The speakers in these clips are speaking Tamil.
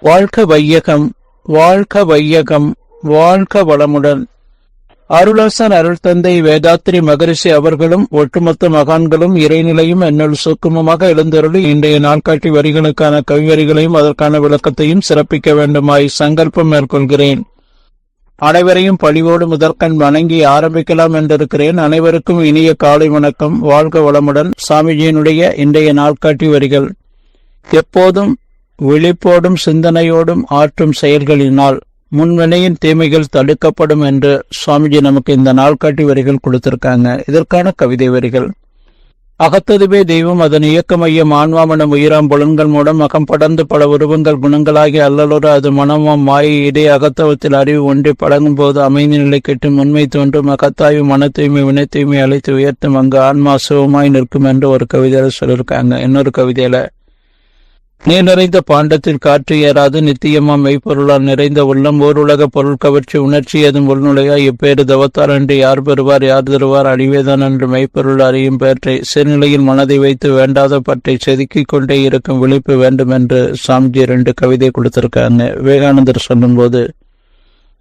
வாழ்க வையகம், வாழ்க வையகம், வாழ்க வளமுடன். அருளாசன் அருள் தந்தை வேதாத்திரி மகரிஷி அவர்களும் ஒட்டுமொத்த மகான்களும் இறைநிலையும் என்னுள் சூக்குமமாக எழுந்தருளி இன்றைய நாட்காட்டி வரிகளுக்கான கவிவரிகளையும் அதற்கான விளக்கத்தையும் சிறப்பிக்க வேண்டுமாய் சங்கல்பம் மேற்கொள்கிறேன். அனைவரையும் பணிவோடு முதற்கண் வணங்கி ஆரம்பிக்கலாம் என்றிருக்கிறேன். அனைவருக்கும் இனிய காலை வணக்கம். வாழ்க வளமுடன். சாமிஜியினுடைய இன்றைய நாட்காட்டி வரிகள்: எப்போதும் விழிப்போடும் சிந்தனையோடும் ஆற்றும் செயல்களினால் முன்வினையின் தீமைகள் தடுக்கப்படும் என்று சுவாமிஜி நமக்கு இந்த நாள்காட்டி வரிகள் கொடுத்திருக்காங்க. இதற்கான கவிதை வரிகள்: அகத்ததுவே தெய்வம், அதன் இயக்க மையம் ஆன்மாமனம் உயிராம் புலன்கள் மூலம் அகம் படர்ந்து பல உருவங்கள் குணங்களாகி அல்லலோடு அது மனமாம் மாயை இடே அகத்தவத்தில் அறிவு ஒன்றி பழகும் போது அமைதி நிலை கெட்டும் உண்மை தோன்றும். அகத்தாய்வு மன தூய்மை வினை தூய்மை அழைத்து உயர்த்தும், அங்கு ஆன்மா சுகமாய் நிற்கும் என்று ஒரு கவிதையில சொல்லியிருக்காங்க. இன்னொரு கவிதையில: நீர் நிறைந்த பாண்டத்தில் காற்று ஏறாது, நித்தியமா மெய்ப்பொருளால் நிறைந்த உள்ளம் ஓருலக பொருள் கவர்ச்சி உணர்ச்சி எதுவும் உள்நுழையா. இப்பேறு தவத்தார் என்று யார் பெறுவார், யார் தருவார், அழிவேதான் என்று மெய்ப்பொருள் அறியும் பேற்றை சிறுநிலையில் மனதை வைத்து வேண்டாத பற்றை செதுக்கிக் கொண்டே இருக்கும் விழிப்பு வேண்டும் என்று சாமிஜி 2 கவிதை கொடுத்திருக்காங்க. விவேகானந்தர் சொல்லும்போது: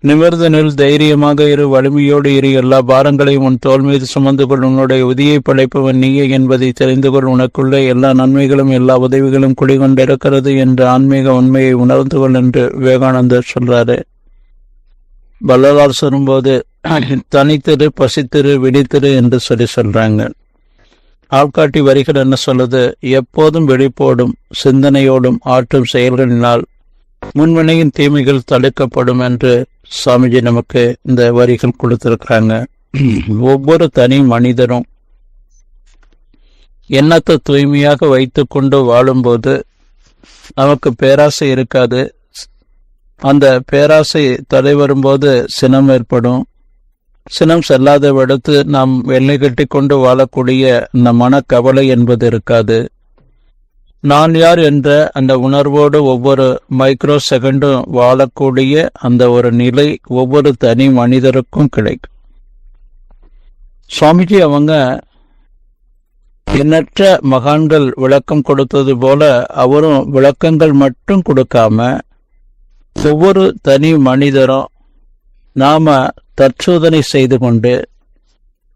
நிமிர்ந்து நில், தைரியமாக இரு, வலிமையோடு இரு, எல்லா பாரங்களையும் உன் தோல் மீது சுமந்து கொள், உன்னுடைய உதியை படைப்பவன் நீயே என்பதை தெரிந்து கொள், உனக்குள்ளே எல்லா நன்மைகளும் எல்லா உதவிகளும் குடிகொண்டிருக்கிறது என்ற ஆன்மீக உண்மையை உணர்ந்து கொள் என்று விவேகானந்தர் சொல்றாரு. வள்ளலார் சொல்லும்போது தனித்திரு, பசித்திரு, விழித்திரு என்று சொல்றாங்க. ஆள்காட்டி வரிகள் என்ன சொல்லுது? எப்போதும் விழிப்போடும் சிந்தனையோடும் ஆற்றும் செயல்களினால் முன்வினையின் தீமைகள் தடுக்கப்படும் என்று சுவாமிஜி நமக்கு இந்த வரிகள் கொடுத்திருக்கிறாங்க. ஒவ்வொரு தனி மனிதரும் எண்ணத்தை தூய்மையாக வைத்து கொண்டு வாழும்போது நமக்கு பேராசை இருக்காது. அந்த பேராசை தடை வரும்போது சினம் ஏற்படும். சினம் செல்லாத விடத்து நாம் எல்லை கட்டி கொண்டு வாழக்கூடிய இந்த மனக்கவலை என்பது இருக்காது. நான் யார் என்ற அந்த உணர்வோடு ஒவ்வொரு மைக்ரோ செகண்டும் வாழக்கூடிய அந்த ஒரு நிலை ஒவ்வொரு தனி மனிதருக்கும் கிடைக்கும். சுவாமிஜி அவங்க எண்ணற்ற மகான்கள் விளக்கம் கொடுத்தது போல அவரும் விளக்கங்கள் மட்டும் கொடுக்காம ஒவ்வொரு தனி மனிதரும் நாம தற்சோதனை செய்து கொண்டு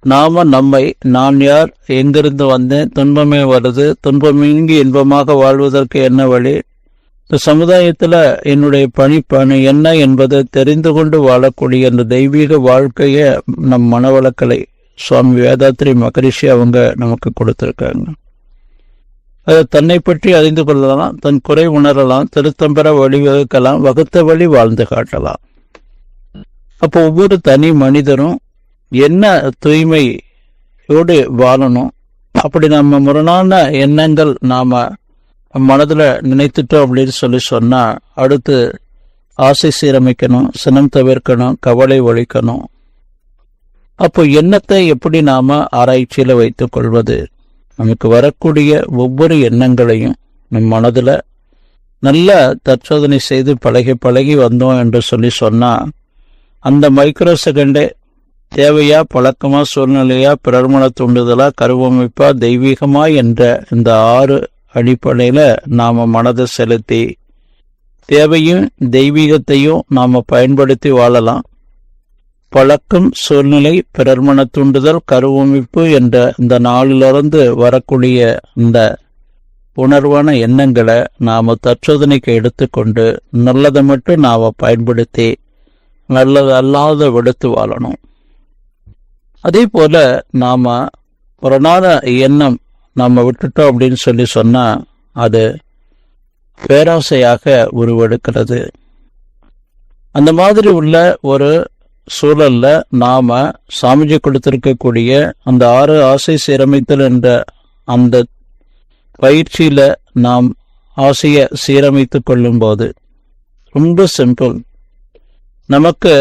நாம நம்மை, நான் யார், எங்கிருந்து வந்தேன், துன்பமே வருது, துன்பமின்றி இன்பமாக வாழ்வதற்கு என்ன வழி, இந்த சமுதாயத்துல என்னுடைய பணி என்ன என்பதை தெரிந்து கொண்டு வாழக்கூடிய அந்த தெய்வீக வாழ்க்கைய நம் மனவளக்கலை சுவாமி வேதாத்திரி மகரிஷி அவங்க நமக்கு கொடுத்திருக்காங்க. அதை தன்னை பற்றி அறிந்து கொள்ளலாம், தன் குறை உணரலாம், திருத்தம்பெற வழிவகுக்கலாம், வகுத்த வழி வாழ்ந்து காட்டலாம். அப்போ ஒவ்வொரு தனி மனிதரும் என்ன தூய்மையோடு வாழணும். அப்படி நம்ம முரணான எண்ணங்கள் நாம மனதில் நினைத்துட்டோம் அப்படின்னு சொன்னா அடுத்து ஆசை சீரமைக்கணும், சினம் தவிர்க்கணும், கவலை ஒழிக்கணும். அப்போ எண்ணத்தை எப்படி நாம ஆராய்ச்சியில வைத்துக் கொள்வது? நமக்கு வரக்கூடிய ஒவ்வொரு எண்ணங்களையும் நம் மனதில் நல்ல தற்சோதனை செய்து பழகி வந்தோம் என்று சொன்னா அந்த மைக்ரோ செகண்டே தேவையா, பழக்கமா, சூழ்நிலையா, பிறர்மன தூண்டுதலா, கருவமைப்பா, தெய்வீகமா என்ற இந்த 6 அடிப்படையில நாம மனதை செலுத்தி தேவையும் தெய்வீகத்தையும் நாம பயன்படுத்தி வாழலாம். பழக்கம், சூழ்நிலை, பிறர்மன தூண்டுதல், கருவமைப்பு என்ற இந்த 4லிருந்து வரக்கூடிய இந்த உணர்வான எண்ணங்களை நாம தற்சோதனைக்கு எடுத்துக்கொண்டு நல்லதை மட்டும் நாம பயன்படுத்தி நல்லது அல்லாத விடுத்து வாழணும். அதே போல நாம ஒரு நாள் எண்ணம் நாம விட்டுட்டோம் அப்படின்னு சொன்னா அது பேராசையாக உருவெடுக்கிறது. அந்த மாதிரி உள்ள ஒரு சூழல்ல நாம சாமிஜி கொடுத்திருக்கக்கூடிய அந்த 6 ஆசை சீரமைத்தல் என்ற அந்த பயிற்சியில நாம் ஆசையை சீரமைத்து கொள்ளும் போது ரொம்ப சிம்பிள். நமக்கு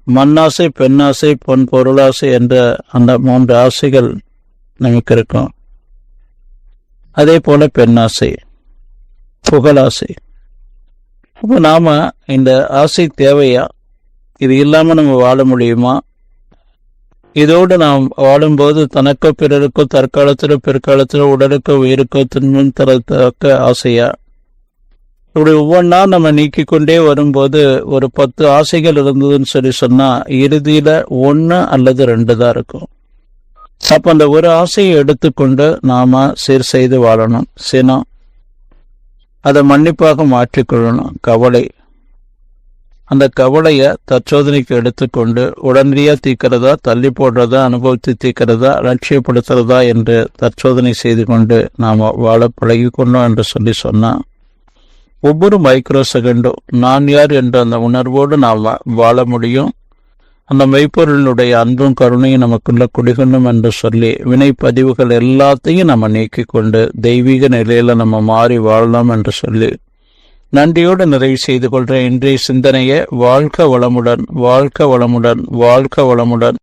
மண்ணாசை, பெண்ணாசை, பொன் பொருளாசை என்ற அந்த 3 ஆசைகள் நமக்கு இருக்கும். அதே போல பெண்ணாசை, புகழாசை. அப்போ நாம இந்த ஆசை தேவையா? இது இல்லாம நம்ம வாழ முடியுமா? இதோடு நாம் வாழும்போது தனக்கோ பிறருக்கோ தற்காலத்திலோ பிற்காலத்திலோ உடலுக்கோ உயிருக்கோ துன்பம் தரத்தக்க ஆசையா? இப்படி ஒவ்வொன்றா நம்ம நீக்கிக் கொண்டே வரும்போது ஒரு 10 ஆசைகள் இருந்ததுன்னு சொன்னா இறுதியில 1 அல்லது 2 தான் இருக்கும். அப்ப அந்த ஒரு ஆசையை எடுத்துக்கொண்டு நாம சீர் செய்து வாழணும். சினம், அதை மன்னிப்பாக மாற்றிக்கொள்ளணும். கவலை, அந்த கவலைய தற்சோதனைக்கு எடுத்துக்கொண்டு உடனடியா தீக்கிறதா, தள்ளி போடுறதா, அனுபவித்து தீக்கிறதா, லட்சியப்படுத்துறதா என்று தற்சோதனை செய்து கொண்டு நாம வாழ பழகி கொண்டோம் என்று சொன்னா ஒவ்வொரு மைக்ரோ செகண்டும் நான் யார் என்ற அந்த உணர்வோடு நாம் வாழ முடியும். அந்த மெய்ப்பொருளினுடைய அன்பும் கருணையும் நமக்குள்ள குடிகொள்ளும் என்று சொல்லி வினைப்பதிவுகள் எல்லாத்தையும் நம்ம நீக்கிக் கொண்டு தெய்வீக நிலையில நம்ம மாறி வாழலாம் என்று சொல்லி நன்றியோடு நிறைவு செய்து கொள்ற இன்றைய சிந்தனையை வாழ்க வளமுடன், வாழ்க வளமுடன், வாழ்க வளமுடன்.